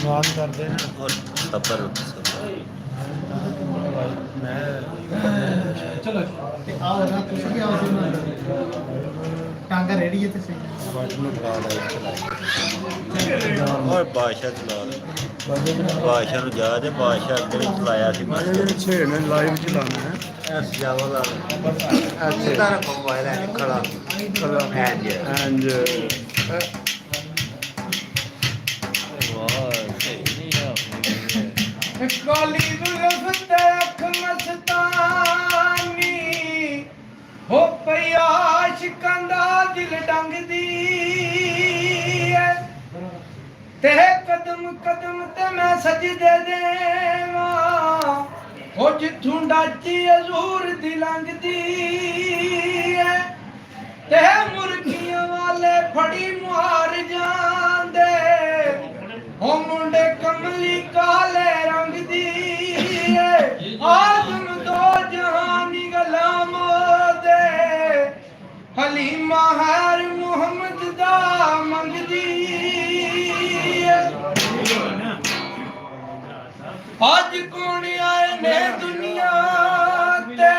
बात करते हैं और सफर मैं चलो आओ ना कुछ भी आओ सुन टांगा रेडी है तो सही बटन उठा लाइट चलाई और बादशाह चला बादशाह ਨੂੰ ਜਾ ਤੇ ਬਾਦशाह ਅੱਗੇ ਵੀ ਚਲਾਇਆ ਸੀ ਬਸ छेड़ने लाइव चलाना है ਐਸ ਜਾਵਾ ऐसे ਦਾ ਰੱਖੋ ਮੋਬਾਈਲ ਹੈ ਖੜਾ एंड काली जुल्फ अख मस्तानी हो पिया शिकंदा दिल डंगदी तेरे कदम कदम ते मैं सजदे देवा हो जिथों डाची हजूर दी लंघदी ते मुर्गियां वाले फड़ी मुहार जांदे हो मुंडे कमली काले रंग दी आदम दो जहानी गलाम दे हलीमा हैर मुहम्मद दा मंगदी आज कौन आए ने दुनिया ते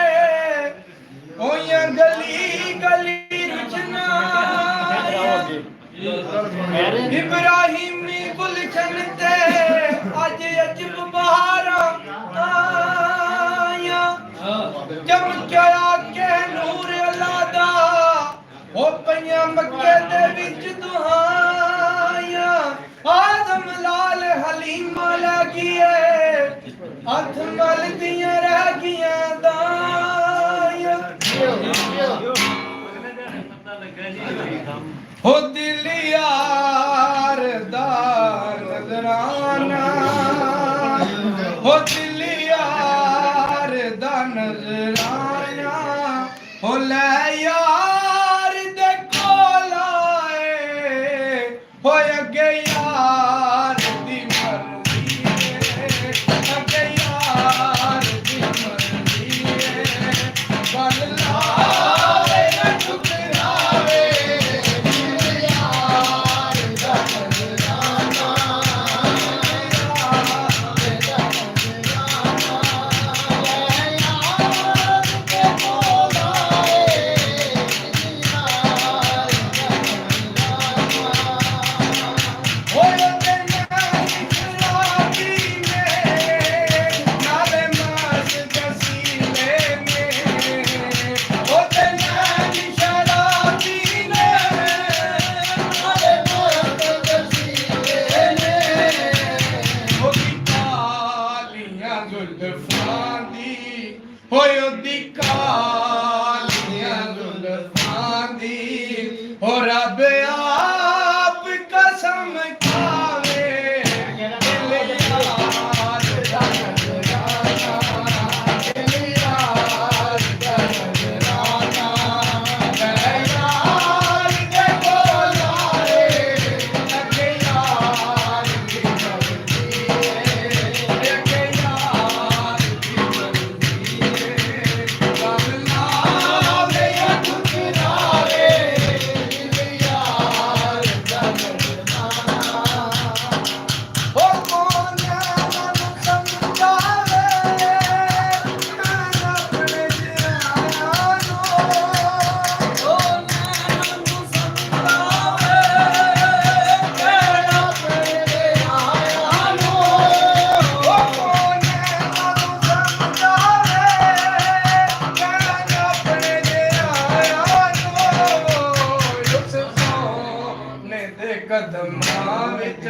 ओया गली गली रुचना इब्राहिमी गुलशन ते अज अजब बहारा आया चमकिया के नूर अल्लाह दा हो पईयां मक्के दे विच दुहाया आदम लाल हलीमा लगिए हथ मल दियां रह गियां दाया हो दिल यार दा नजराना हो दिल यार दा नजराना हो ले यार दे कोल आए हो अगे यार दी मर्जी अगे यार दी मर्जी बल लावे न ठुकरावे होय दी कालियां जुल्फां दी हो रब आप कसम खावे दिल यार दा नजराना दिल यार दा नजराना मैं यार दे कोल आए अगे यार दी मर्जी अगे यार दी कदमां विच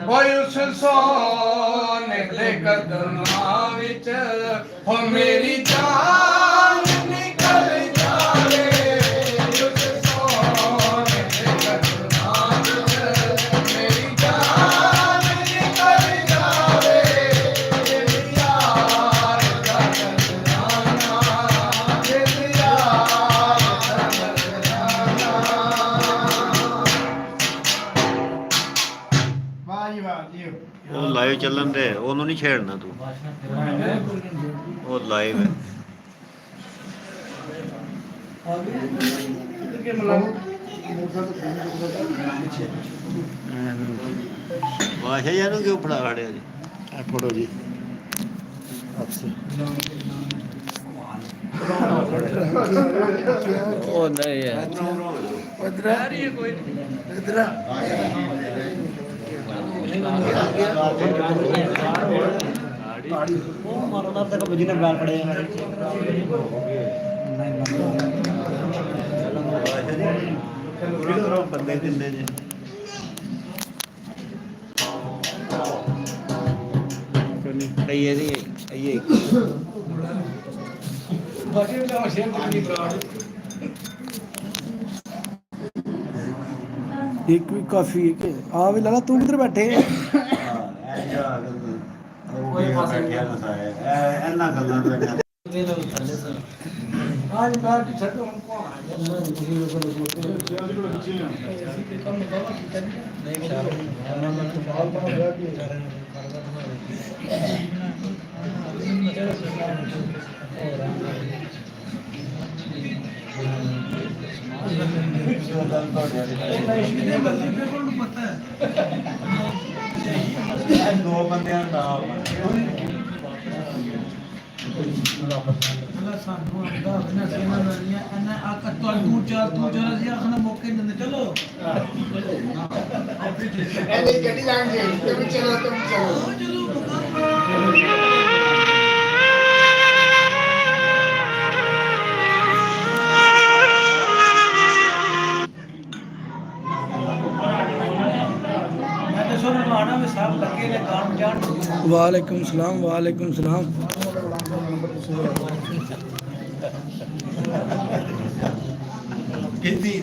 होय उस सोने दे कदमां विच हो मेरी जान निकल जावे उस सोने दे कदमां विच मेरी जान निकल जावे दिल यार दा नजराना दिल यार दा नजराना वाह जी ਉਹ ਲਾਈਵ ਚੱਲਣ ਦੇ ਉਹਨੂੰ ਨਹੀਂ ਛੇੜਨਾ ਤੂੰ ਉਹ ਲਾਈਵ ਹੈ ਬਾਦਸ਼ਾਹ ਜੀ ਨੂੰ ਕਿਉਂ ਫੜਾ ਖੜਿਆ ਜੀ? ਇਹ ਫੜੋ ਜੀ ਅੱਛਾ ਉਹ ਨਹੀਂ ਹੈ ਇਧਰ ਇਧਰ ਉਹ ਮਾਰਦਾ ਤੱਕ ਬਜੀ ਨੇ ਗਾਲ ਫੜਿਆ ਬੰਦੇ ਦਿੰਦੇ ਜੀ ਕਈ ਇਹਦੀ ਇਹ ਇੱਕ ਵੀ ਕਾਫੀ ਹੈ ਕਿ ਆ ਵੀ ਲਾਲਾ ਤੂੰ ਕਿੱਧਰ ਬੈਠੇ ਕੋਈ ਪਾਸੇ ਬੈਠਿਆ ਨਾ ਸਾਇਆ ਇਹਨਾਂ ਗੱਲਾਂ ਬੈਠਾ आज बात छठो हमको आ ਦੋ ਬੰਦਿਆਂ ਦਾ ਅੱਲਾ ਸਾਨੂੰ ਆਂਦਾ ਬਿਨਾ ਸੇਨਾ ਨਹੀਂ ਐਨਾ ਆਕ ਤੂੰ ਚਾਰ ਸੀ ਆਖਣਾ ਮੌਕੇ ਦਿੰਦੇ ਚਲੋ ਐਨੇ ਗੱਡੀ ਲਾਂਗੇ ਤੁਮ ਚਲੋ ਮੈਂ ਤਾਂ ਸੁਣ ਆਣਾ ਵੀ ਸਭ ਲੱਗੇ ਨੇ ਕੰਮ ਜਾਣ वालेकुम सलाम ਕਿੰਦੀ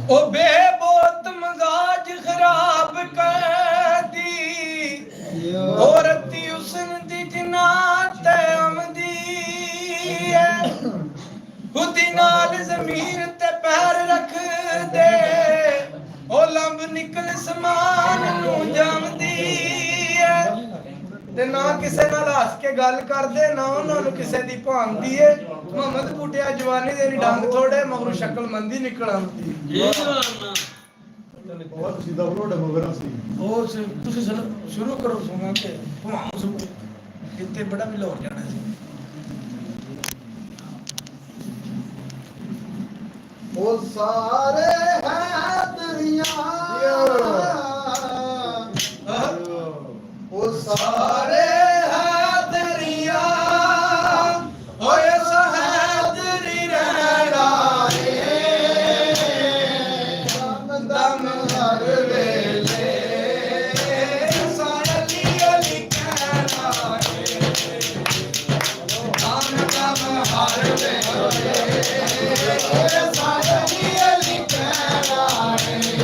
ओ बेबोत मगाज खराब कर दी औरती उसन दी जनात आमदी है खुदी नाल जमीन ते पैर रख दे ओ लंब निकल समान नू जामदी है ਤੇ ਨਾ ਕਿਸੇ ਨਾਲ ਹੱਸ ਕੇ ਗੱਲ ਕਰਦੇ ਨਾ ਉਹਨਾਂ ਨੂੰ ਕਿਸੇ ਦੀ ਭਾਂਦੀ ਏ ਮੁਹੰਮਦ ਬੂਟਿਆ ਜਵਾਨੀ ਦੇ ਨੀ ਡੰਗ ਥੋੜੇ ਮਗਰੋਂ ਸ਼ਕਲ ਮੰਦੀ ਨਿਕਲ ਆਉਂਦੀ ਬਹੁਤ ਸਿੱਧਾ ਬਰੋੜਾ ਮਗਰਾ ਸੀ ਉਹ ਤੁਸੀਂ ਸ਼ੁਰੂ ਕਰੋ ਸੁਣਾ ਕੇ ਭਵਾਂ ਸੁਣ ਇੱਥੇ ਬੜਾ ਵੀ ਲਾਹੌਰ ਜਾਣਾ ਸੀ ਉਹ ਸਾਰੇ ਹੈ ਦੁਨੀਆ ਉਹ ਸਾਰੇ ਹੈ ਦਰਿਆ ਓਏ ਸਹਦਰੀ ਰਹਿਣਾ ਏ ਦਮ ਹਰ ਵੇਲੇ ਸਾਲੀ ਅਲੀ ਕਹਿਣਾ ਏ ਦਮ ਹਰ ਵੇਲੇ ਸਾਲੀ ਅਲੀ ਕਹਿਣਾ ਏ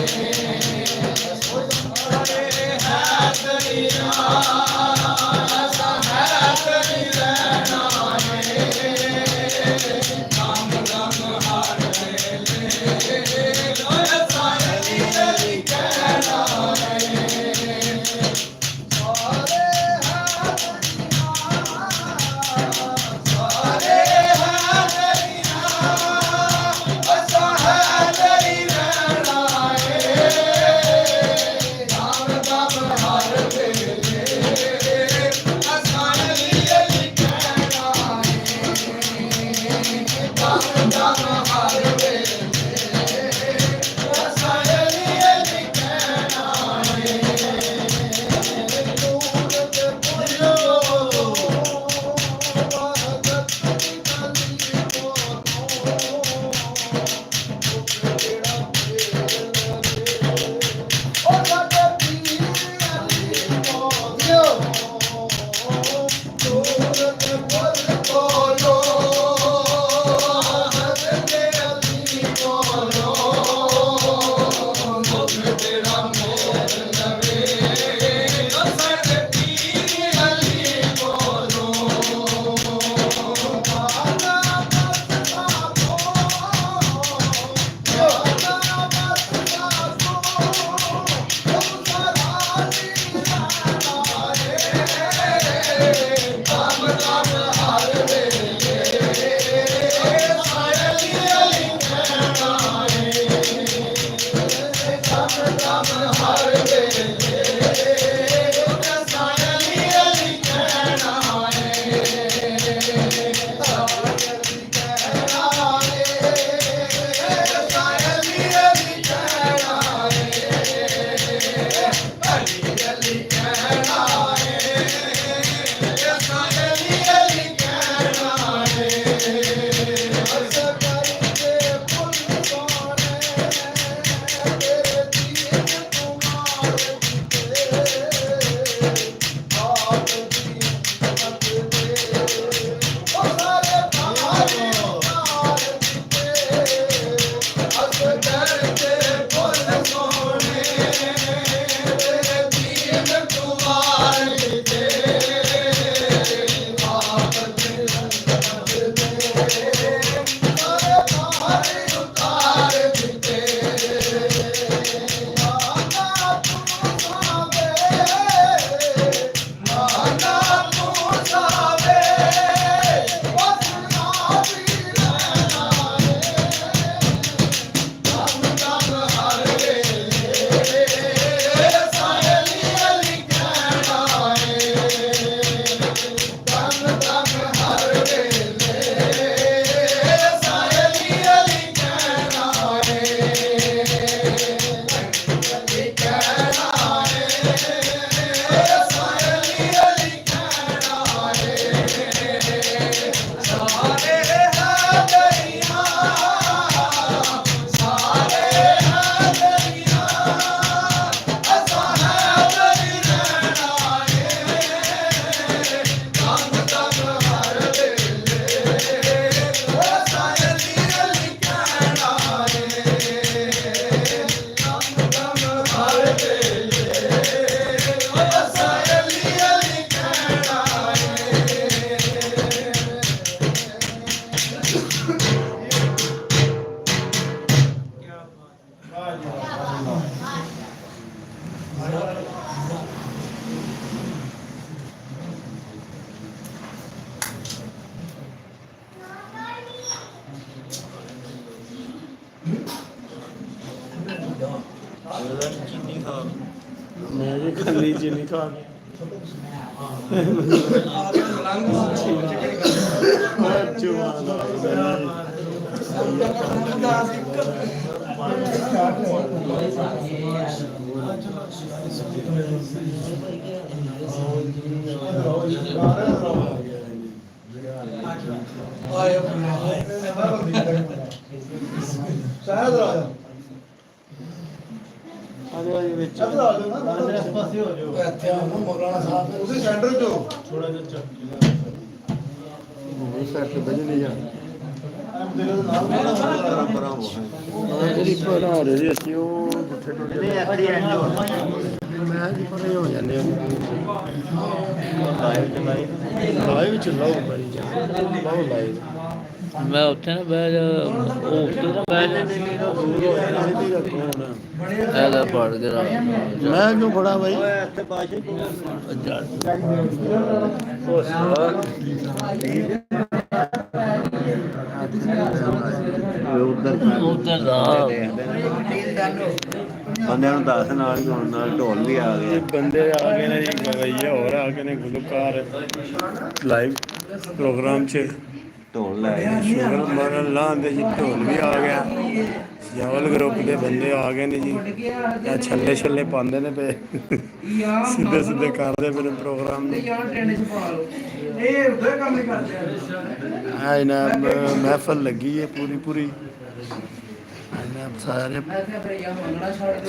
ਚੀਨੀ ਖਾ ਮੈਂ ਜੀ ਖੱਲੀ ਚੀਨੀ ਖਾ ਕੇ ਮੈਂ ਜੀ ਪਰੇ ਹੋ ਜਾਂਦੇ ਲਾਈਵ ਚ ਲਾਓ ਬੜੀ ਲਾਓ ਲਾਈਵ ਮੈਂ ਉੱਥੇ ਨਾ ਬਹਿ ਜਾ ਉਹ ਉੱਥੇ ਨਾ ਬਹਿ ਜਾ ਇਹਦਾ ਪੜ ਕੇ ਮੈਂ ਕਿਉਂ ਬੜਾ ਬਾਈ ਇੱਥੇ ਬਾਸ਼ੇ ਉੱਧਰ ਦਾ ਬੰਦਿਆਂ ਨੂੰ ਦੱਸ ਨਾਲ ਗਾਉਣ ਨਾਲ ਢੋਲ ਵੀ ਆ ਗਏ ਬੰਦੇ ਆ ਗਏ ਨੇ ਜੀ ਗਵਈਆ ਹੋਰ ਆ ਗਏ ਨੇ ਗੁਲਕਾਰ ਲਾਈਵ ਪ੍ਰੋਗਰਾਮ 'ਚ ਢੋਲ ਲੈ ਸ਼ੁਗਰ ਮਾਰਨ ਲਾਉਂਦੇ ਜੀ ਢੋਲ ਵੀ ਆ ਗਿਆ ਜਵਲ ਗਰੁੱਪ ਦੇ ਬੰਦੇ ਆ ਗਏ ਨੇ ਜੀ ਇਹ ਛੱਲੇ ਛੱਲੇ ਪਾਉਂਦੇ ਨੇ ਪਏ ਸਿੱਧੇ ਸਿੱਧੇ ਕਰਦੇ ਪਏ ਨੇ ਪ੍ਰੋਗਰਾਮ ਨੂੰ ਆ ਇਹਨਾਂ ਮਹਿਫਲ ਲੱਗੀ ਹੈ ਪੂਰੀ ਪੂਰੀ ਇਹਨਾਂ ਸਾਰੇ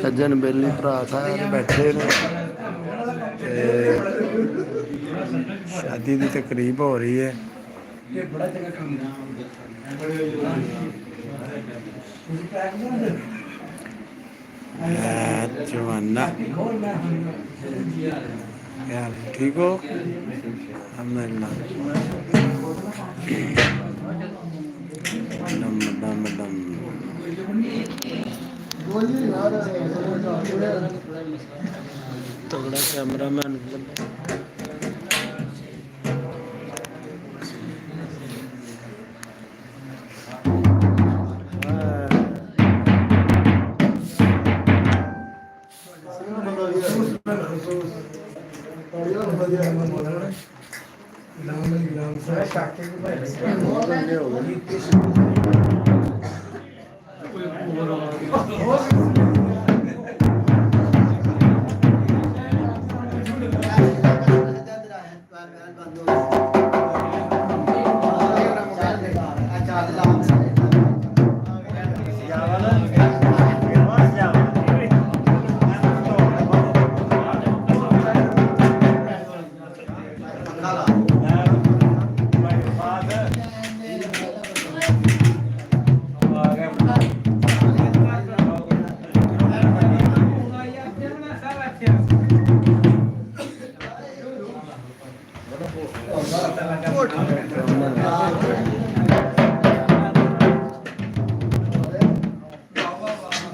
ਸੱਜਣ ਬੇਲੀ ਭਰਾ ਸਾਰੇ ਬੈਠੇ ਨੇ ਤੇ ਸ਼ਾਦੀ ਦੀ ਤਕਰੀਬ ਹੋ ਰਹੀ ਹੈ जवाना यार ठीक हो अल्हम्दुलिल्लाह दम दम दम तगड़ा कैमरामैन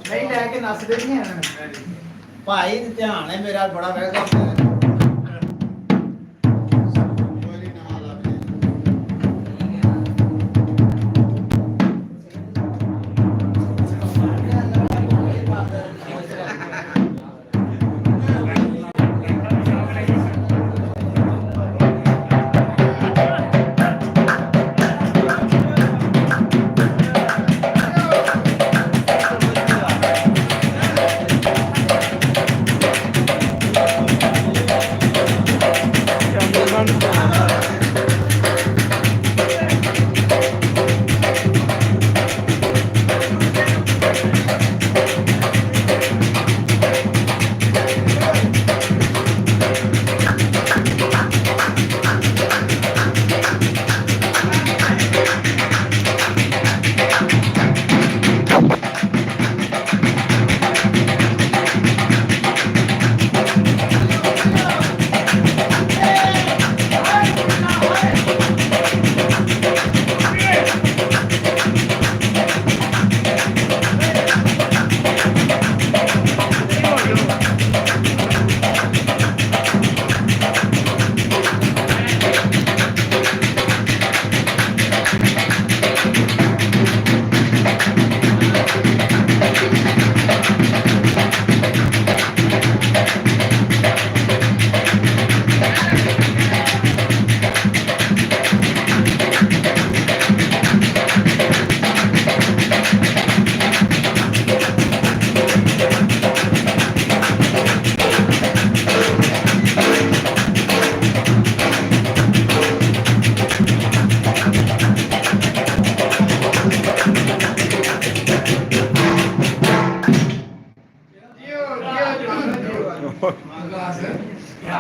ਨਹੀਂ ਲੈ ਕੇ ਨੱਸਦੇ ਨਹੀਂ ਹਨ ਭਾਈ ਧਿਆਨ ਹੈ ਮੇਰਾ ਬੜਾ ਵੈਗਾ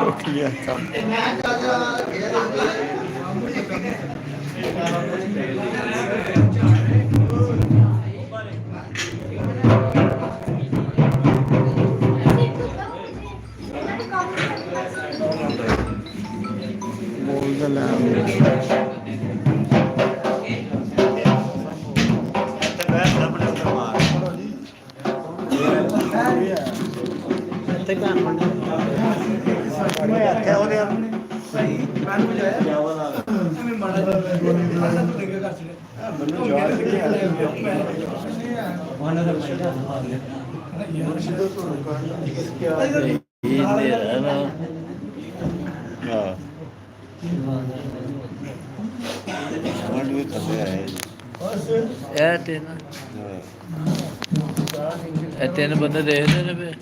ਕੋਕਲੀਆਂ ਕੰਮ ਬੋਲਦਾ ਲੈ ਤੇ ਬੈਠ ਸਾਹਮਣੇ ਉੱਤਰ ਮਾਰ ਮੈਂ ਆਖਿਆ ਉਹਦੇ ਮੈਨੂੰ ਯਾਦ ਨਹੀਂ ਆ ਹਾਂ ਮਾਂਡੂ ਥੱਲੇ ਆਏ ਇਹ ਤਿੰਨ ਬੰਦੇ ਦੇਖਦੇ ਨੇ ਵੇ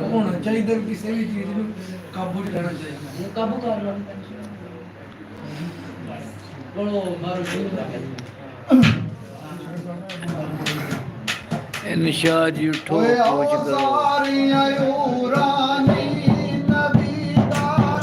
ਹੋਣਾ ਚਾਹੀਦਾ ਕਿਸੇ ਵੀ ਚੀਜ਼ ਨੂੰ ਕਾਬੂ 'ਚ ਲੈਣਾ ਚਾਹੀਦਾ ਕਾਬੂ ਕਰ ਲਓ ਬੋਲੋ ਮਾਰੋ ਇਨਸ਼ਾ ਜੀ ਉਠੋ ਪਹੁੰਚ ਕਰੋ ਸਾਰੀਆਂ ਉਰਾਨੀ ਨਬੀ ਦਾ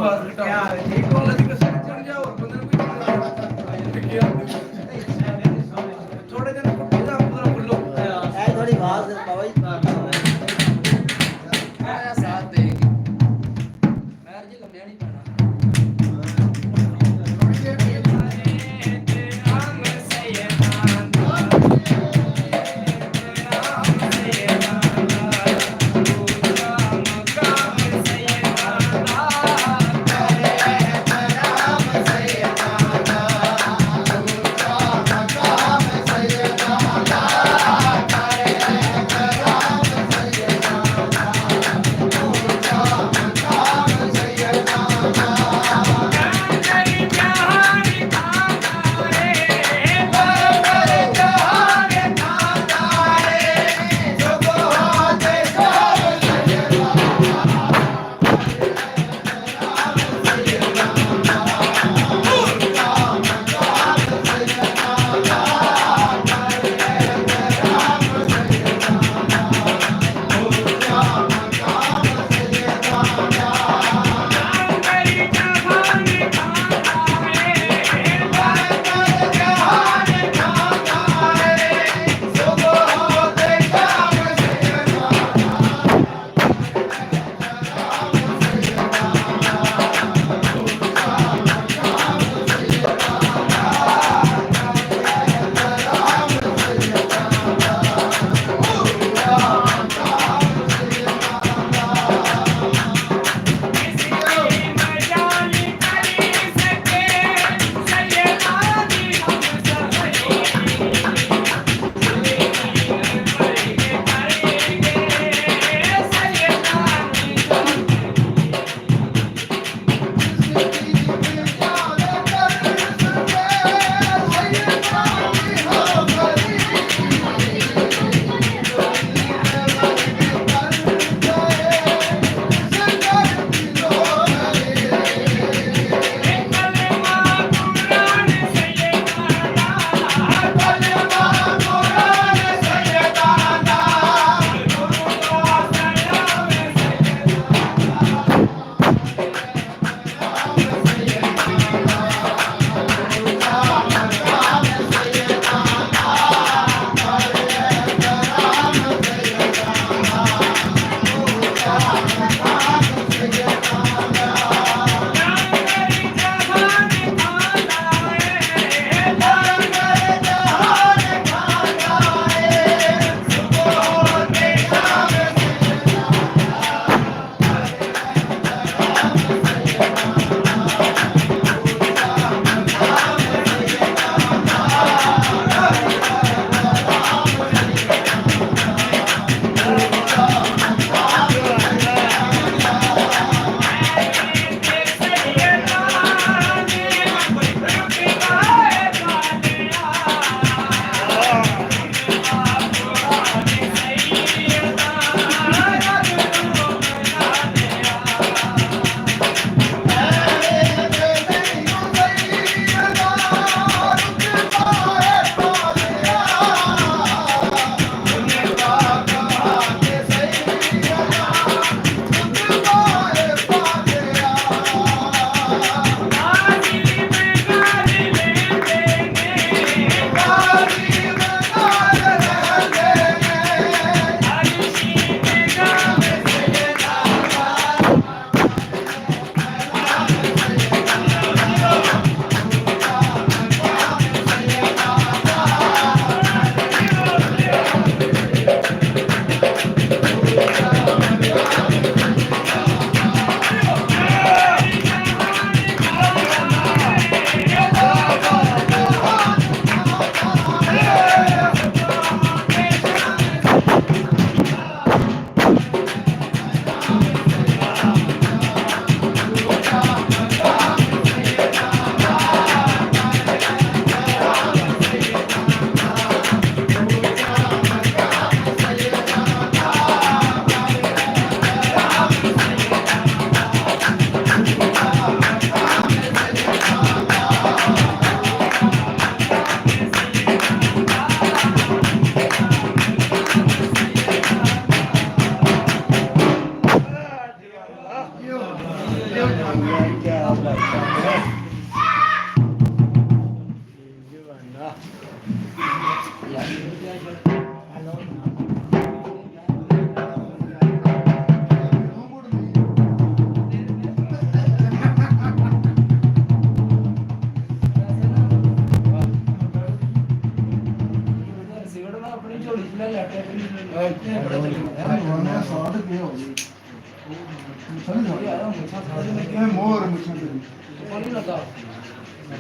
ਆਵਾਜ਼ ਘਟਾ ਅੱਲਾ ਦੀ ਕਸਮ ਚੜ ਜਾ ਹੋਰ ਬੰਦੇ ਨੂੰ ਕੋਈ ਥੋੜੇ ਦਿਨ ਇਹਦਾ ਪੂਰਾ ਬੁੱਲੋ ਥੋੜੀ ਆਵਾਜ਼ ਬਾਬਾ ਜੀ ਸਾਥ ਦੇਗੀ ਮੈਰ ਜੀ ਲੰਮਿਆ ਨਹੀਂ ਪੈਣਾ Thank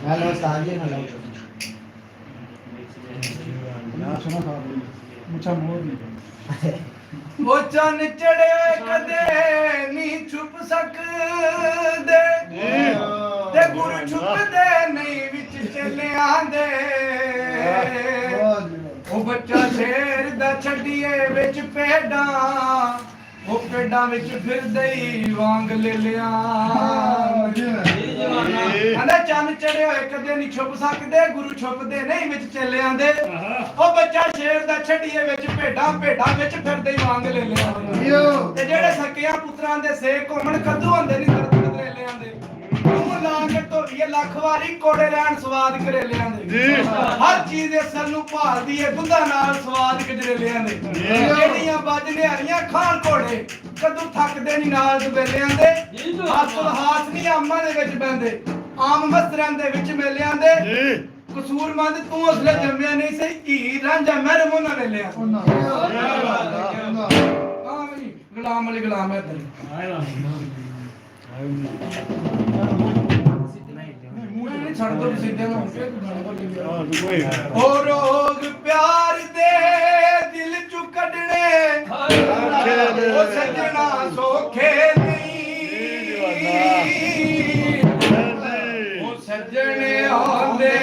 हेलो साजी हेलो मुझा मोर ਉਹ ਚੰਨ ਚੜਿਆ ਕਦੇ ਨਹੀਂ ਛੁਪ ਸਕਦੇ ਤੇ ਗੁਰੂ ਛੁਪਦੇ ਨਹੀਂ ਵਿੱਚ ਚੱਲਿਆਂ ਦੇ ਉਹ ਬੱਚਾ ਸ਼ੇਰ ਦਾ ਛੱਡੀਏ ਵਿੱਚ ਭੇਡਾਂ ਉਹ ਭੇਡਾਂ ਵਿੱਚ ਫਿਰਦੇ ਹੀ ਵਾਂਗ ਲੈ ਲਿਆ ਕਹਿੰਦਾ ਚੰਨ ਚੜਿਆ ਕਦੇ ਨਹੀਂ ਛੁਪ ਸਕਦੇ ਗੁਰੂ ਛੁਪਦੇ ਨਹੀਂ ਵਿੱਚ ਚੱਲਿਆਂ ਦੇ ਉਹ ਬੱਚਾ ਸ਼ੇਰ ਦਾ ਛੱਡੀਏ ਵਿੱਚ ਭੇਡਾਂ ਭੇਡਾਂ ਵਿੱਚ ਫਿਰਦੇ ਹੀ ਵਾਂਗ ਲੈ ਲਿਆ ਤੇ ਜਿਹੜੇ ਸਕਿਆਂ ਪੁੱਤਰਾਂ ਦੇ ਸੇਕ ਘੁੰਮਣ ਕੱਦੂ ਹੁੰਦੇ ਨਹੀਂ ਦਰਦ ਕਰੇਲਿਆਂ ਦੇ ਉਹ ਲਾ ਕੇ ਧੋਈਏ ਲੱਖ ਵਾਰੀ ਕੋੜੇ ਲੈਣ ਸਵਾਦ ਕਰੇਲਿਆਂ ਦੇ ਹਰ ਚੀਜ਼ ਦੇ ਸਰ ਨੂੰ ਭਾਲਦੀ ਏ ਦੁੱਧਾਂ ਨਾਲ ਸਵਾਦ ਗਜਰੇਲਿਆਂ ਦੇ ਜਿਹੜੀਆਂ ਵੱਜ ਨਿਹਾਰੀਆਂ ਖਾਣ ਕੋੜੇ ਕਦੋਂ ਥੱਕਦੇ ਨਹੀਂ ਨਾਲ ਦਬੇਲਿਆਂ ਦੇ ਹਾਸਲ ਹਾਸ ਨਹੀਂ ਆਮਾਂ ਦੇ ਵਿੱਚ ਬੈੰਦੇ ਆਮ ਮਸਤਰਾਂ ਦੇ ਵਿੱਚ ਮੇਲਿਆਂ ਦੇ ਕਸੂਰਮੰਦ ਤੂੰ ਅਸਲੇ ਜੰਮਿਆ ਨਹੀਂ ਸਹੀ ਈ ਰਾਂਝਾ ਮਹਿਰਮ ਉਹਨਾਂ ਨੇ ਲਿਆ ਹਾਂ ਬਈ ਗੁਲਾਮ ਅਲੀ ਗੁਲਾਮ ਹੈ ਛੱਡ ਦੋ ਸਿੱਧੇ ਨਾ ਉਹ ਰੋਗ ਪਿਆਰ ਦੇ ਦਿਲ ਚੋਂ ਕੱਢਣੇ ਉਹ ਸੱਜਣਾ ਸੋਖੇ ਨਹੀਂ ਉਹ ਸੱਜਣੇ ਆਉਂਦੇ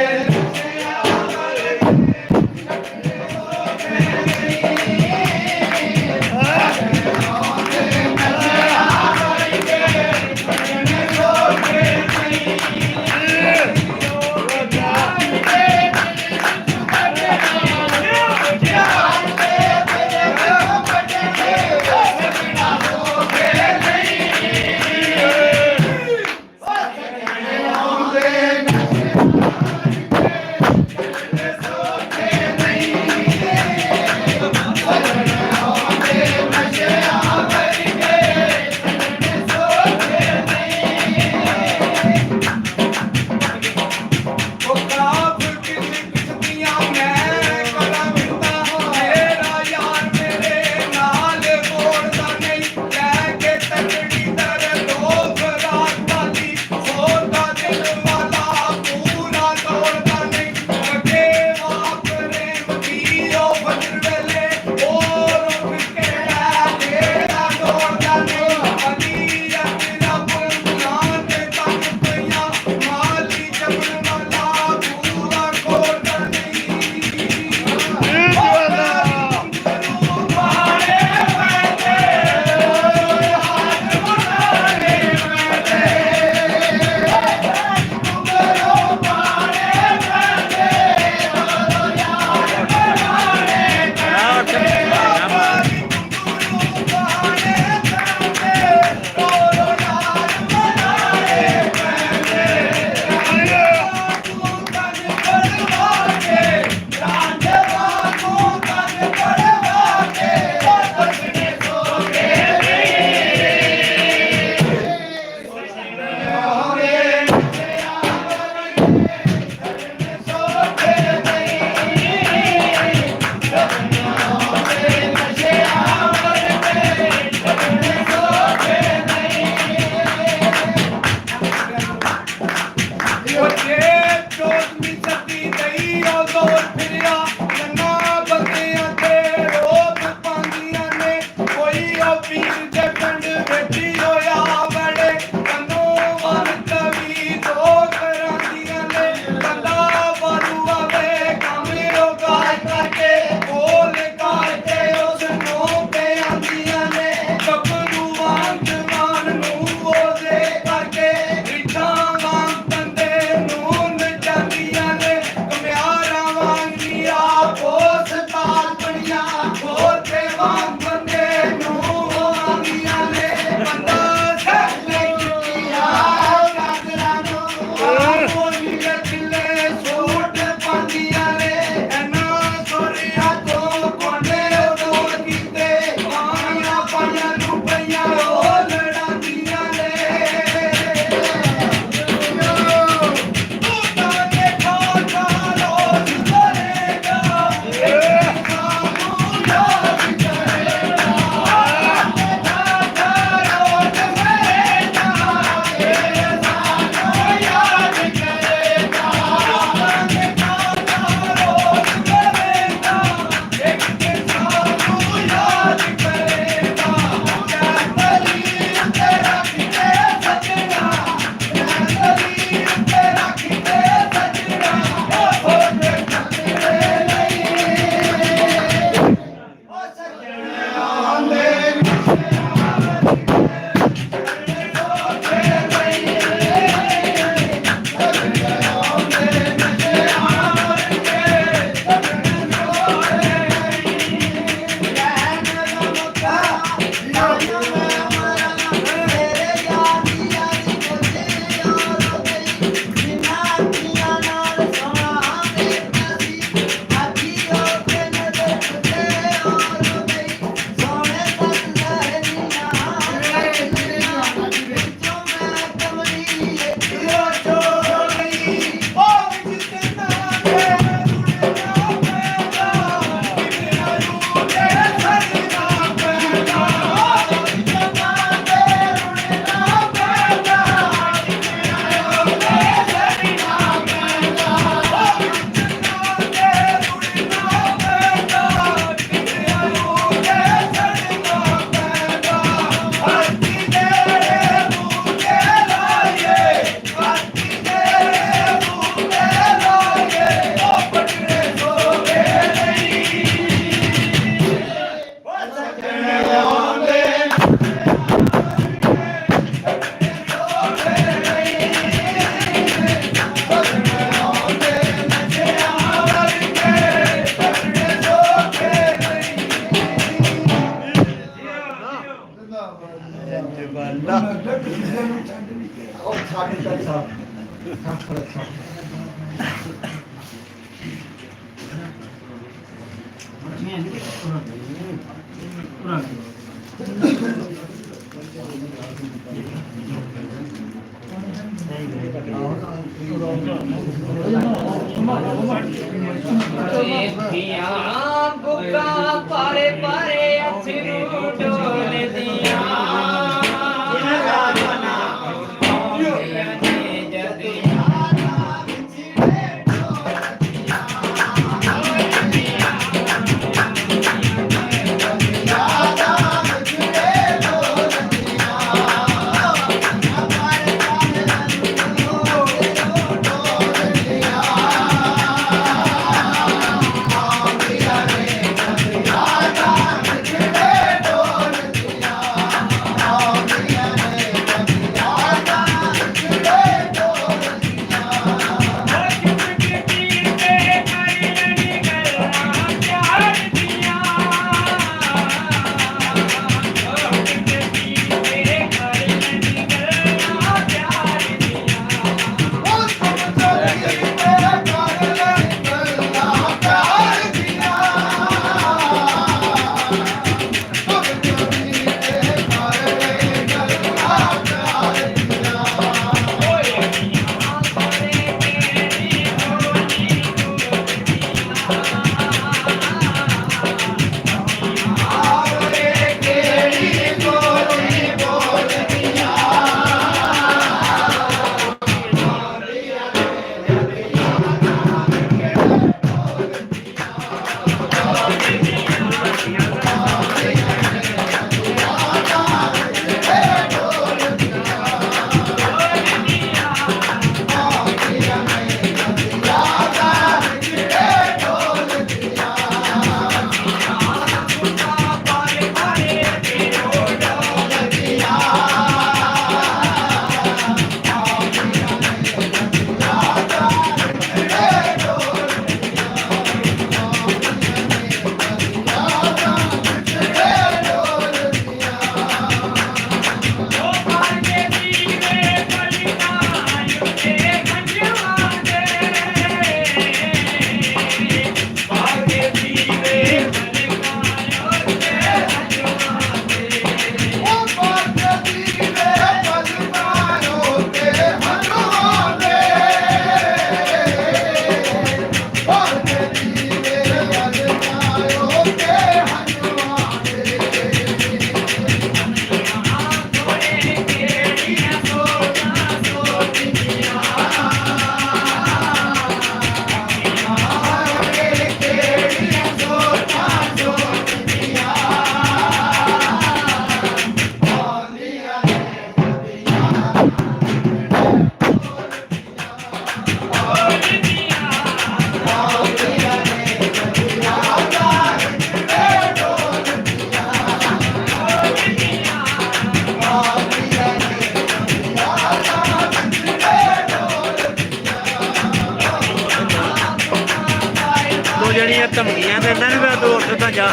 ਜਵਾਨਾ ਉਹ ਸਾਡੇ ਤੱਕ ਸਾਹ ਦੀਆਂ ਬੁੱਕਾਂ ਪਾਰੇ ਪਾਰੇ ਅਥਰੂ ਡੋਲਦੀਆਂ ਜਿਹੜੀਆਂ ਧਮਕੀਆਂ ਦਿੰਦਾ ਨਾ ਮੈਂ ਤੂੰ ਉੱਠ ਤਾਂ ਜਾ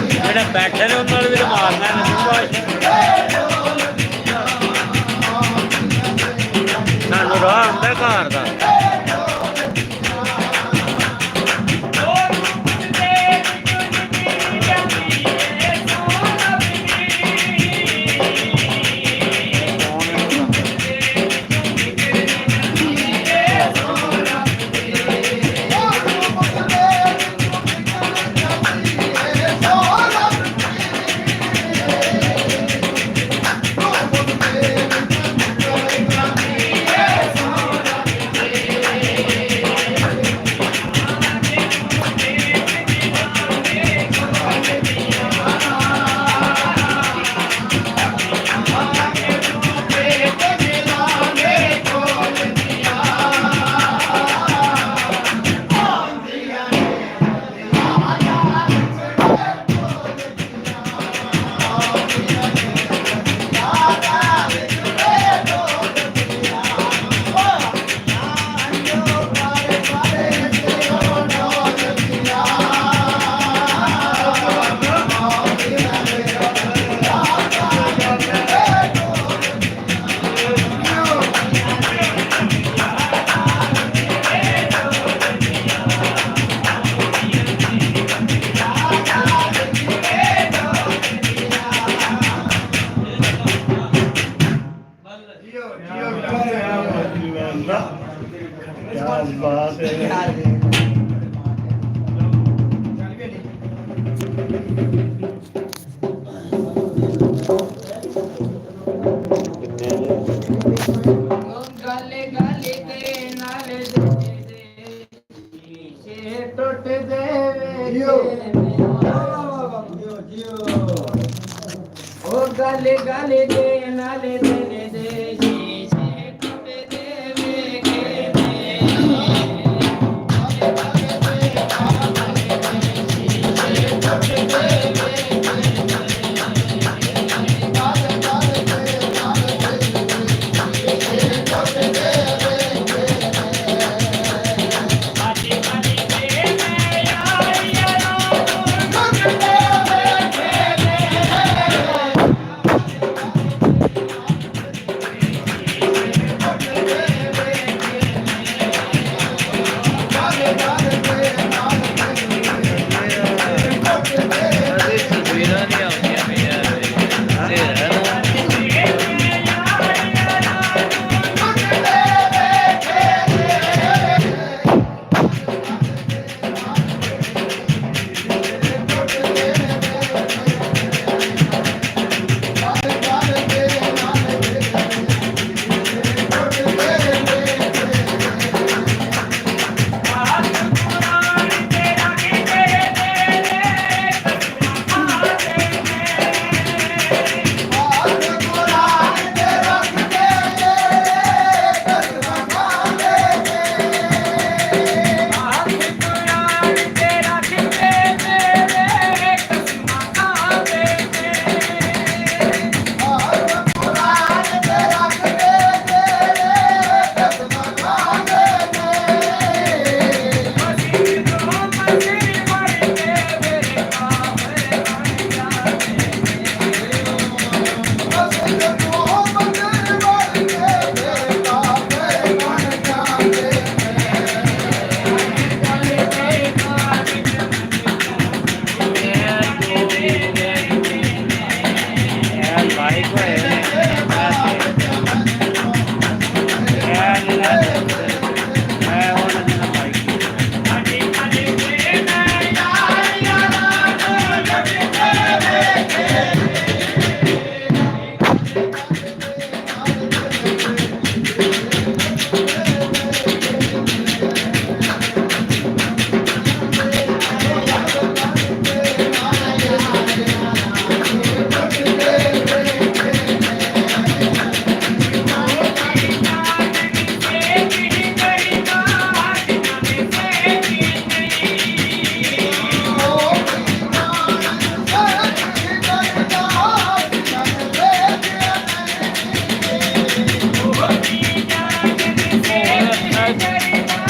ਜਿਹੜੇ ਬੈਠੇ ਨੇ ਉਹਨਾਂ ਨਾਲ ਵੀ ਮਾਰਨਾ ਸਾਨੂੰ ਰਾਹ ਹੁੰਦਾ ਘਰ ਦਾ ਉਹ ਗਾਲੇ ਗਾਲੇ ਦੇ ਨਾਲੇ ਦੇ ਦੇ ਸ਼ੀਸ਼ੇ ਟੁੱਟੇ ਦੇ ਵੇਖੇ ਦੇ ਤਸਵੀਰਾਂ ਨਹੀਂ ਆਉਂਦੀਆਂ ਪਈਆਂ ਇਹ ਹੈ ਨਾ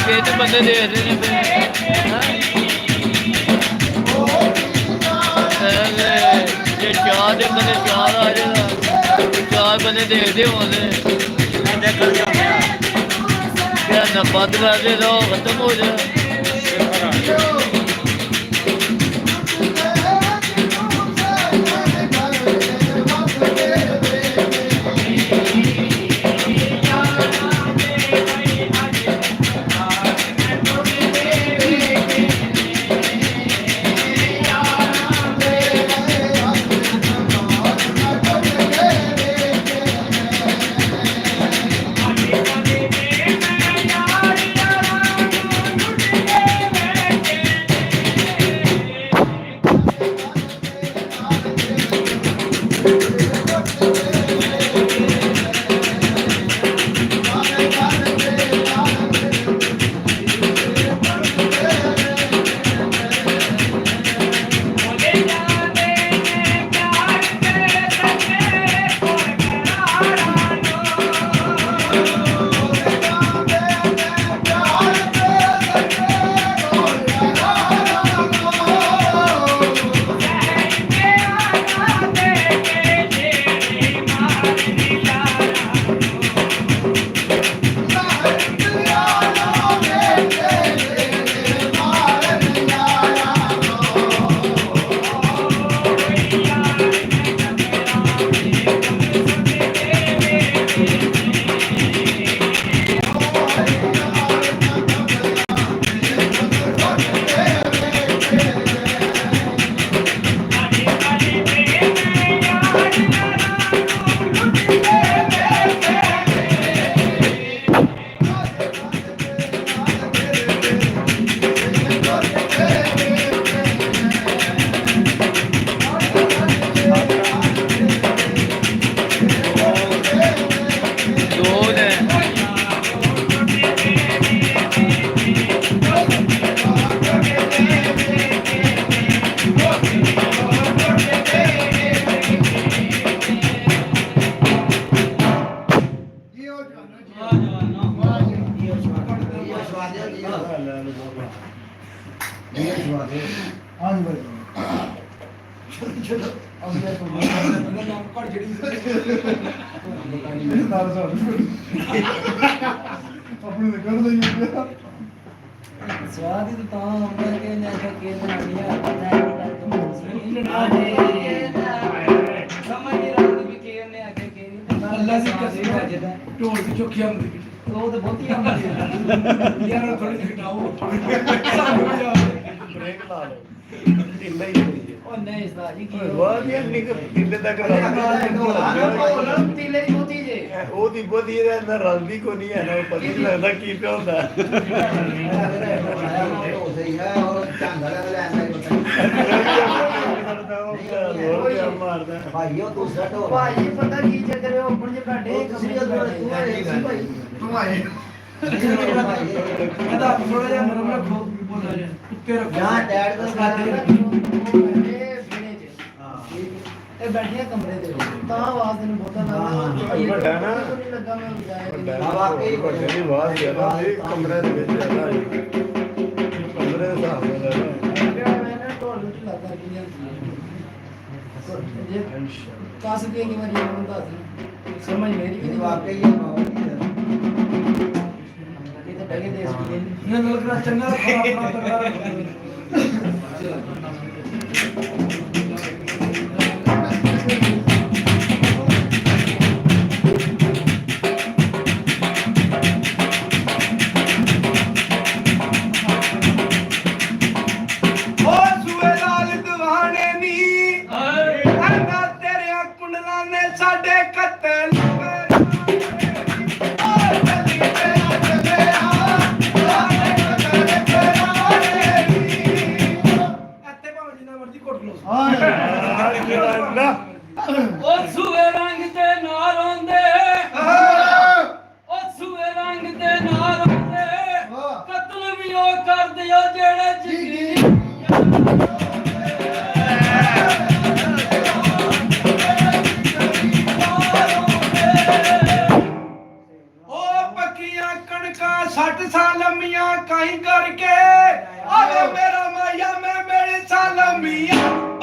ਕਿਹਦੇ ਬੰਦੇ ਦੇਖਦੇ ਨੇ ਜੇ ਚਾਹ ਦੇ ਬੰਦੇ ਚਾਹ ਆ ਜਾਣਾ ਚਾਰ ਬੰਦੇ ਦੇਖਦੇ ਹੋਣੇ ਦੇਖਣ ਜਾਂਦੇ ਆ ਯਾਰ ਨਾ ਬੰਦ ਕਰ ਦੇ ਲੋ ਖਤਮ ਹੋ ਜਾ ਆਪਣੇ ਦੇ ਕਰ ਲਈ ਸਵਾਦ ਹੀ ਤਾਂ ਆਉਂਦਾ ਕਿ ਨਾ ਕਿ ਨਾ ਸਮਝ ਨਹੀਂ ਰਹੀ ਵੀ ਕਿ ਉਹਨੇ ਆ ਕੇ ਕਿ ਅੱਲਾ ਦੀ ਕਸਮ ਢੋਲ ਦੀ ਚੋਖੀ ਆਉਂਦੀ ਉਹ ਤਾਂ ਬਹੁਤੀ ਆਉਂਦੀ ਯਾਰ ਥੋੜੀ ਘਟਾਓ ਸਾਨੂੰ ਵੀ ਆਵੇ ਬ੍ਰੇਕ ਲਾ ਲਓ ਇੰਨਾ ਹੀ ਹੋਈ ਉਹ ਨਹੀਂ ਇਸ ਦਾ ਜੀ ਕੀ ਵਾਹ ਯਾਰ ਨਿਕ ਕਿੰਨੇ ਤੱਕ ਤੀਲੇ ਦੀ ਬਹੁਤੀ ਜੇ ਉਹ ਦੀ ਬੋਦੀ ਇਹਦੇ ਅੰਦਰ ਰਲਦੀ ਕੋ ਨਹੀਂ ਹੈ ਨਾ ਪਤਾ ਨਹੀਂ ਲੱਗਦਾ ਕੀ ਪਿਆ ਹੁੰਦਾ ਸਹੀ ਹੈ ਉਹ ਝਾਂਗਾ ਲੈ ਮਾਰਦਾ ਭਾਈ ਉਹ ਦੂਸਰਾ ਢੋਲ ਭਾਈ ਪਤਾ ਕੀ ਚੱਕਰ ਹੈ ਉੱਪਰ ਜੇ ਬੈਠੇ ਦੂਸਰੀ ਭਾਈ ਤੂੰ ਆਏ ਇਹਦਾ ਥੋੜਾ ਜਿਹਾ ਨਰਮ ਰੱਖੋ ਬੋਲਾ ਜਾ ਉੱਤੇ ਰੱਖੋ ਜਾਂ ਡੈਡ ਦਾ ਸਾਥ ਇਹ ਬੈਠੀਆਂ ਕਮਰੇ ਦੇ ਵਿੱਚ ਤਾਂ ਆਵਾਜ਼ ਨੂੰ ਬਹੁਤਾ ਲੱਗਦਾ ਵੱਡਾ ਨਾ ਨਹੀਂ ਲੱਗਾ ਮੈਂ ਵੱਡਾ ਵਾਕਈ ਵੱਡੇ ਦੀ ਆਵਾਜ਼ ਜ਼ਿਆਦਾ ਸੀ ਕਮਰੇ ਦੇ ਵਿੱਚ ਜ਼ਿਆਦਾ ਸੀ ਕਮਰੇ ਦੇ ਹਿਸਾਬ ਨਾਲ ਮੈਂ ਨਾ ਢੋਲ ਵਿੱਚ ਲੱਗਾ ਕਿ ਜੇ ਕਾਸ ਕੇ ਕਿ ਮੈਂ ਇਹ ਦੱਸ ਸਮਝ ਮੇਰੀ ਕਿ ਵਾਕਈ ਹੈ ਇਹ ਤਾਂ ਡਗੇ ਦੇਸ ਕੀ ਇਹ ਨਲਕਾ ਚੰਗਾ ਰੱਖੋ ਆਪਣਾ ਤਗੜਾ ਰੱਖੋ ਸਾਡੇ ਕਤਲ ਉਹ ਸੂਏ ਰੰਗ ਤੇ ਨਾ ਰੋਂਦੇ ਉਹ ਸੂਏ ਰੰਗ ਤੇ ਨਾ ਰੋਂਦੇ ਕਤਲ ਵੀ ਉਹ ਕਰਦੇ ਆ ਜਿਹੜੇ ਜਿਗਰੀ ਉਹ ਪੱਕੀਆਂ ਕਣਕਾਂ 60 ਸਾਲ ਲੰਮੀਆਂ ਕਾਈ ਕਰਕੇ ਆਵੇ ਮੇਰਾ ਮਾਇਆ ਮੈਂ ਮੇਰੇ ਸਾਲ ਲੰਮੀਆਂ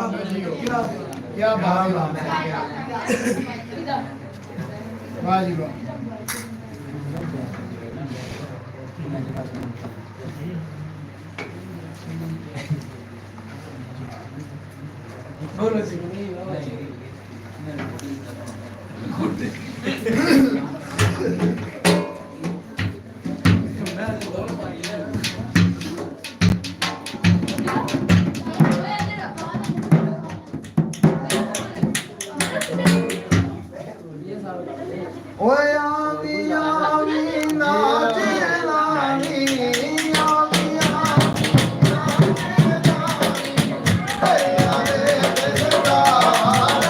क्या बात है वाह जी वाह ਓਏ ਆਵੀ ਆਵੀ ਨਾਚ ਲਾਵੀ ਆਵੀ ਆਵੀ ਨਾਚ ਲਾਵੀ ਓਏ ਆਵੇ ਬੇਦਾਰ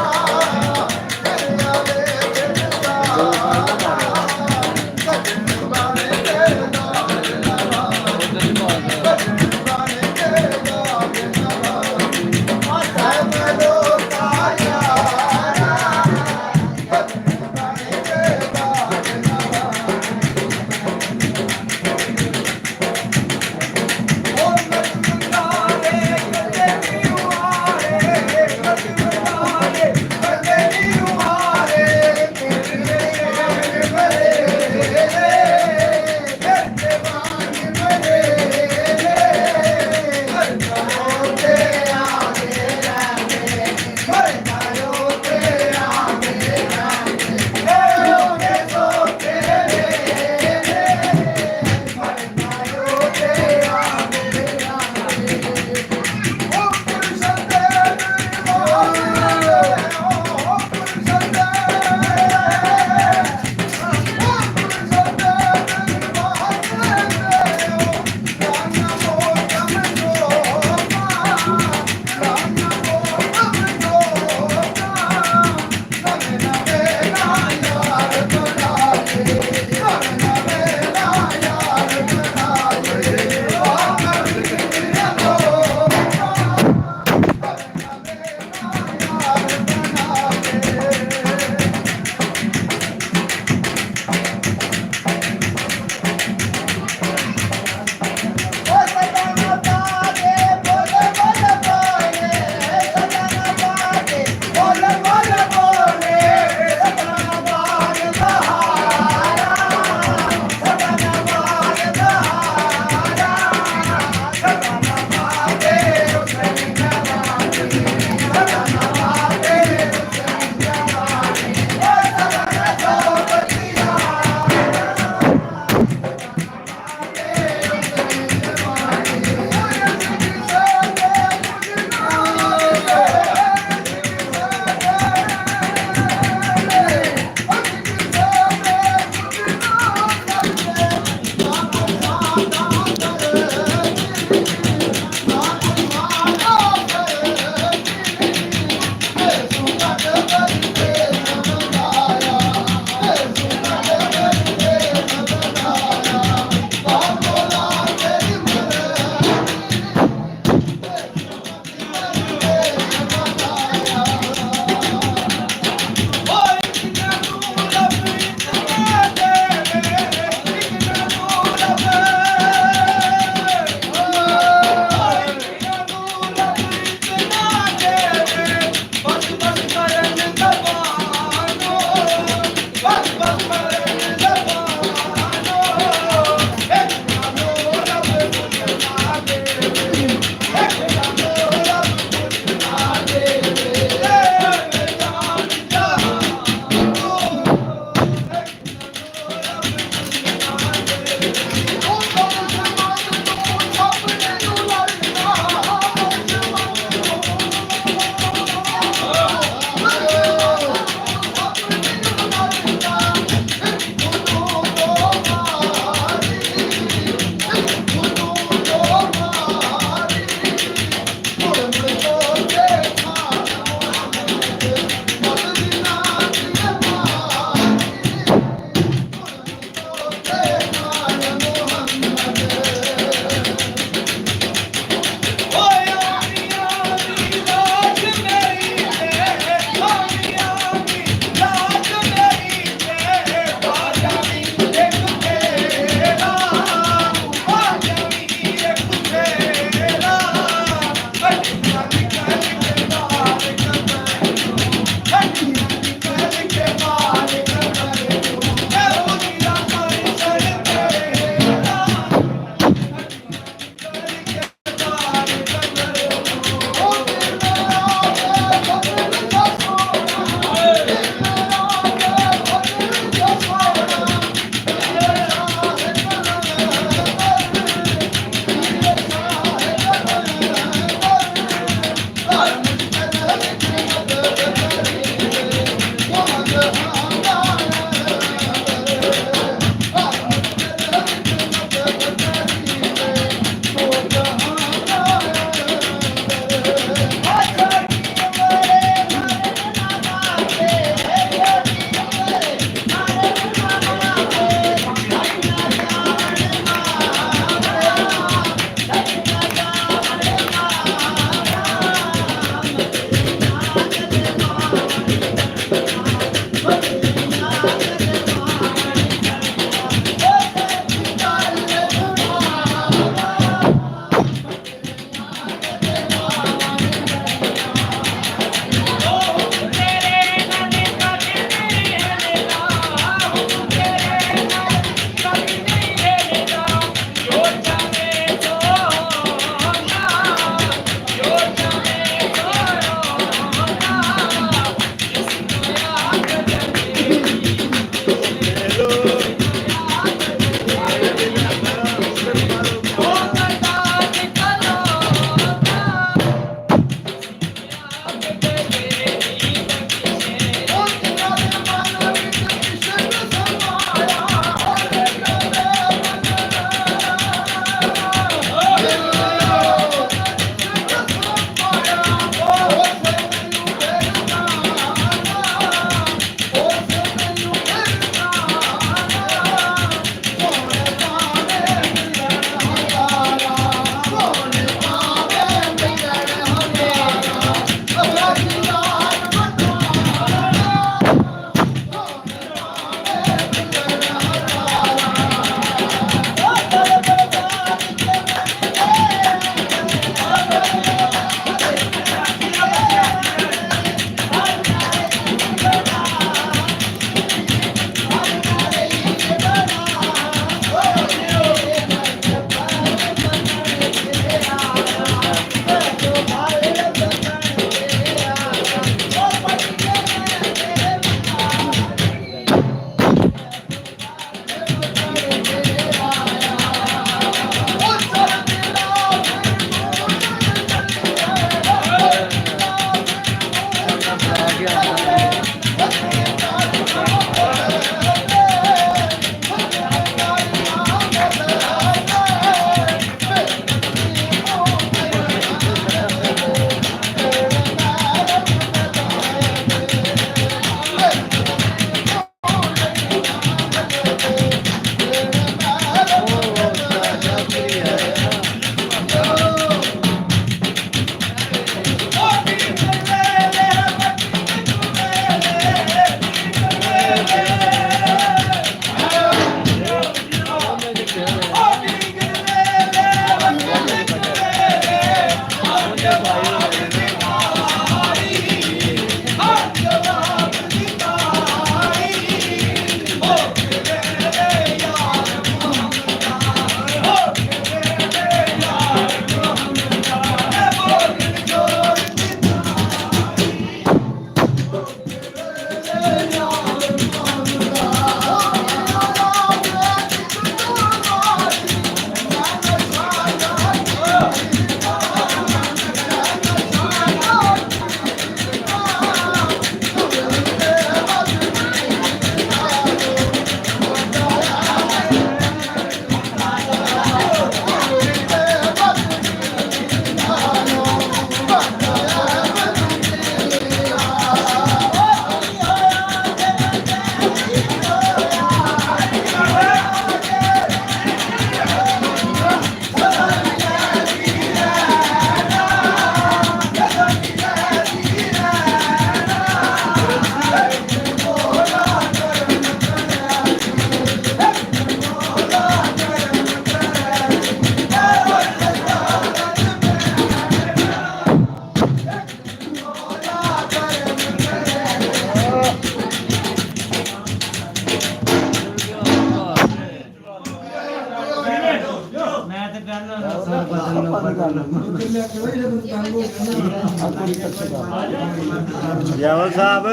ਜੈਵਲ ਸਾਹਿਬ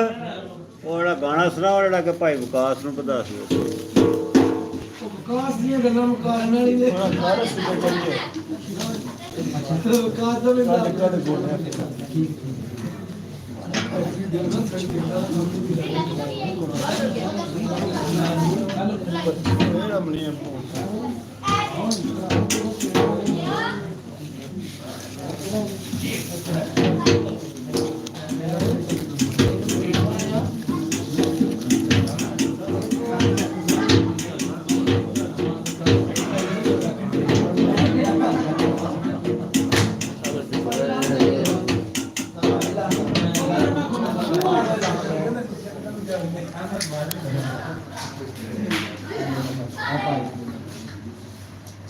ਉਹ ਜਿਹੜਾ ਗਾਣਾ ਸੁਣਾਓ ਜਿਹੜਾ ਕਿ ਭਾਈ ਵਿਕਾਸ ਨੂੰ ਪਤਾ ਸੀ ਵਿਕਾਸ ਦੀਆਂ ਗੱਲਾਂ ਨੂੰ ਕਰਨ ਵਾਲੀ ਨੇ ਵਿਕਾਸ ਤੋਂ ਵੀ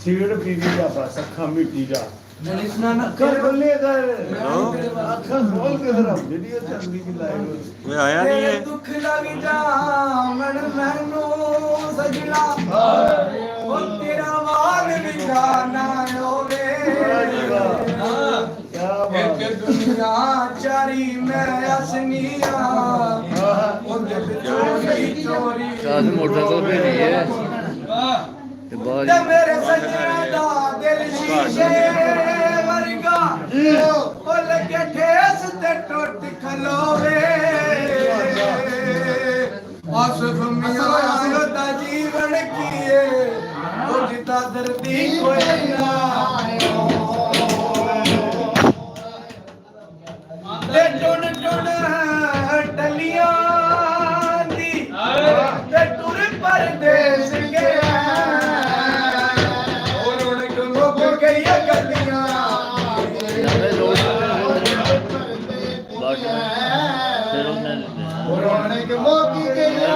ਸਿਗਰਟ ਪੀਵੀ ਦਾ ਬਸ ਅੱਖਾਂ ਮਿੱਟੀ ਦਾ ਕਰ ਬੱਲੇ ਕਰ ਅੱਖਾਂ ਖੋਲ ਕੇ ਜ਼ਰਾ ਵੀਡੀਓ ਚੱਲਦੀ ਵੀ ਲਾਈਵ ਓਏ ਆਇਆ ਨਹੀਂ ਤੇਰੇ ਇਹ ਦੁੱਖ ਲੱਗ ਜਾਵਣ ਮੈਨੂੰ ਸਜਣਾ ਉਹ ਤੇਰਾ ਵਾਲ ਵਿਗਾ ਨਾ ਹੋਵੇ ਇੱਕ ਦੁਨੀਆ ਚਾਰੀ ਮੈਂ ਅਸਨੀਆ ਉਹਦੇ ਵਿੱਚੋਂ ਚੋਰੀ ਸਾਧ ਮੋਟਰਸਾਈਕਲ ਭੇਜੀ ਹੈ ਤੇ ਬਾਹਰ ਤੇ ਮੇਰੇ ਸੱਜਣਾ ਦਾ ਦਿਲ ਸ਼ੀਸ਼ੇ ਵਰਗਾ ਉਹ ਲੱਗੇ ਠੇਸ ਤੇ ਟੁੱਟ ਖਲੋਵੇ ਆਸਫ ਮੀਆਂ ਦਾ ਜੀਵਨ ਕੀਏ ਉਹ ਜਿੱਤਾ ਦਰਦੀ ਕੋਈ ਨਾ ਤੇ ਟੁਣ ਟੁਣ ਟਲੀਆਂ ਦੀ ਤੇ ਟੁਰ ਪਰਦੇਸ ਗਿਆ ਉਹ ਰੌਣਕ ਮੁੱਕ ਗਈ ਗਲੀਆਂ ਜਾਵੇ ਲੋੜ ਬਾਟ ਫਿਰ ਉਹਨੇ ਰੌਣਕ ਮੋਕੀ ਗਿਆ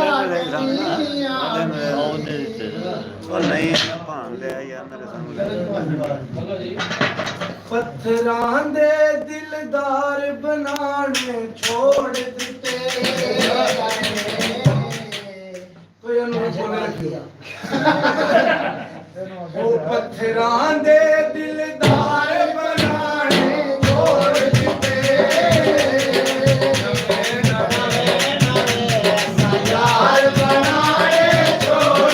ਉਹਨੇ ਦਿੱਤੇ ਉਹ ਨਹੀਂ ਭਾਣ ਲਿਆ ਯਾਰ ਮੇਰੇ ਸਾਹਮਣੇ ਪੱਥਰਾਂ ਦੇ ਦਿਲਦਾਰ ਬਣਾਣੇ ਛੋੜ ਦਿੱਤੇ ਕੋਈ ਉਹਨੂੰ ਬੋਲ ਰੱਖਿਆ ਉਹ ਪੱਥਰਾਂ ਦੇ ਦਿਲਦਾਰ ਬਣਾਣੇ ਛੋੜ ਦਿੱਤੇ ਯਾਰ ਬਣਾਏ ਛੋੜ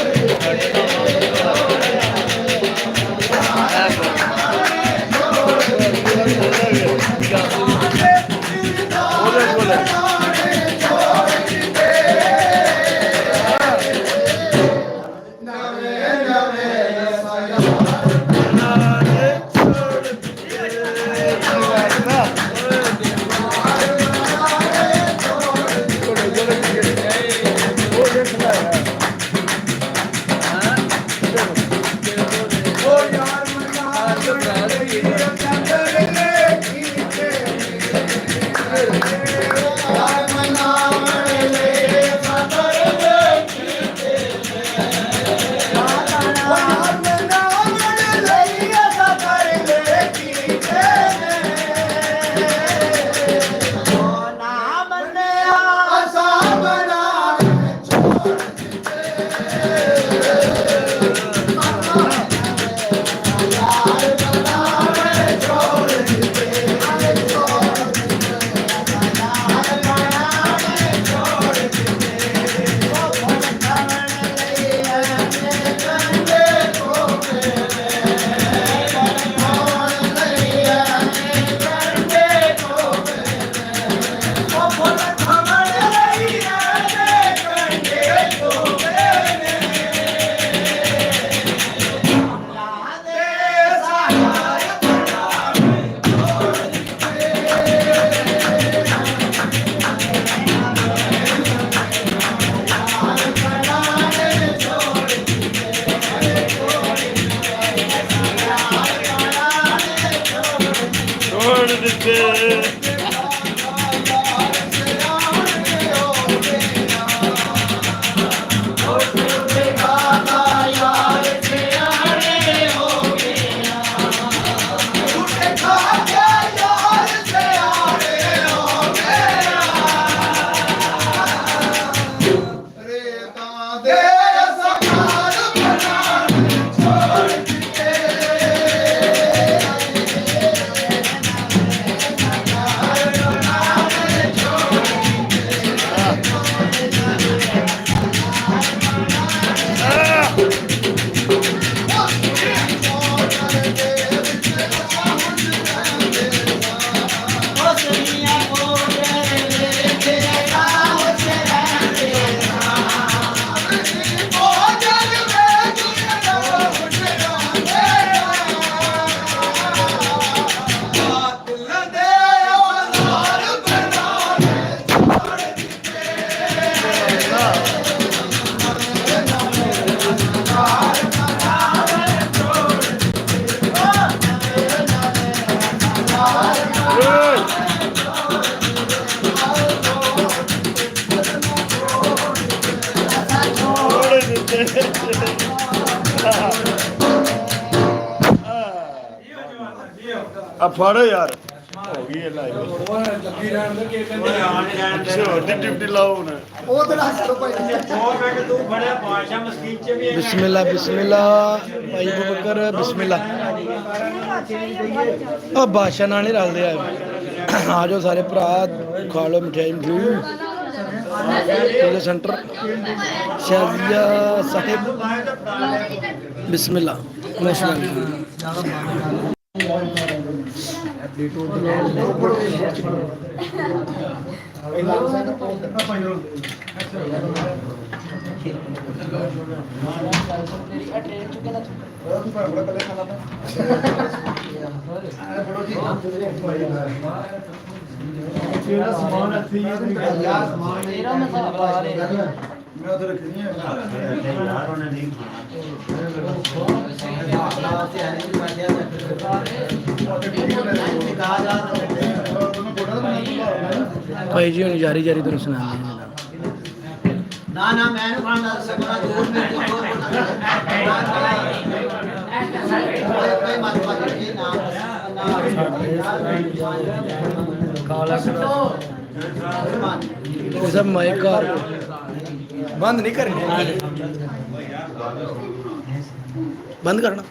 ਦਿੱਤੇ ਆ ਫੜੋ ਯਾਰ ਹੋ ਗਈ ਇਹ ਲਾਈਵ ਲੱਗੀ ਰਹਿਣ ਦੇ ਕੇ ਛੋਟੀ ਡਿਊਟੀ ਲਾਓ ਹੁਣ ਉਹ ਤੇ ਨਾ ਚਲੋ ਭਾਈ ਬਿਸਮਿਲ੍ਲਾ ਬਿਸਮਿਲ੍ਲਾ ਭਾਈ ਬਕਰ ਬਿਸਮਿਲ੍ਲਾ ਉਹ ਬਾਦਸ਼ਾਹ ਨਾਲ ਨਹੀਂ ਰਲਦੇ ਆ ਆ ਜਾਓ ਸਾਰੇ ਭਰਾ ਖਾ ਲਓ ਮਠਿਆਈ ਮਠਿਊ ਉਹਦੇ ਸੈਂਟਰ ਸ਼ਾਜ਼ੀਆ ਸਾਹਿਬ ਬਿਸਮਿਲ੍ਲਾ ਮਾਸ਼ਾਅੱਲਾ ਮੈਂ ਉਧਰ ਰੱਖਣੀ ਹੈ ਯਾਰ ਉਹਨੇ ਨਹੀਂ ਭਾਈ ਜੀ ਹੁਣ ਜਾਰੀ ਜਾਰੀ ਤੁਹਾਨੂੰ ਸੁਣਾਉਂਦੇ ਹਾਂ ਨਾ ਨਾ ਮੈਂ ਨੂੰ ਖਾਣਾ ਸਕਣਾ ਦੂਰ ਮੇ ਦੂਰ ਕੋਈ ਮਤ ਮਤ ਕੇ ਨਾ ਇਹ ਸਭ ਮਾਈਕਾਰ ਬੰਦ ਨਹੀਂ ਕਰਨੀ ਬੰਦ ਕਰਨਾ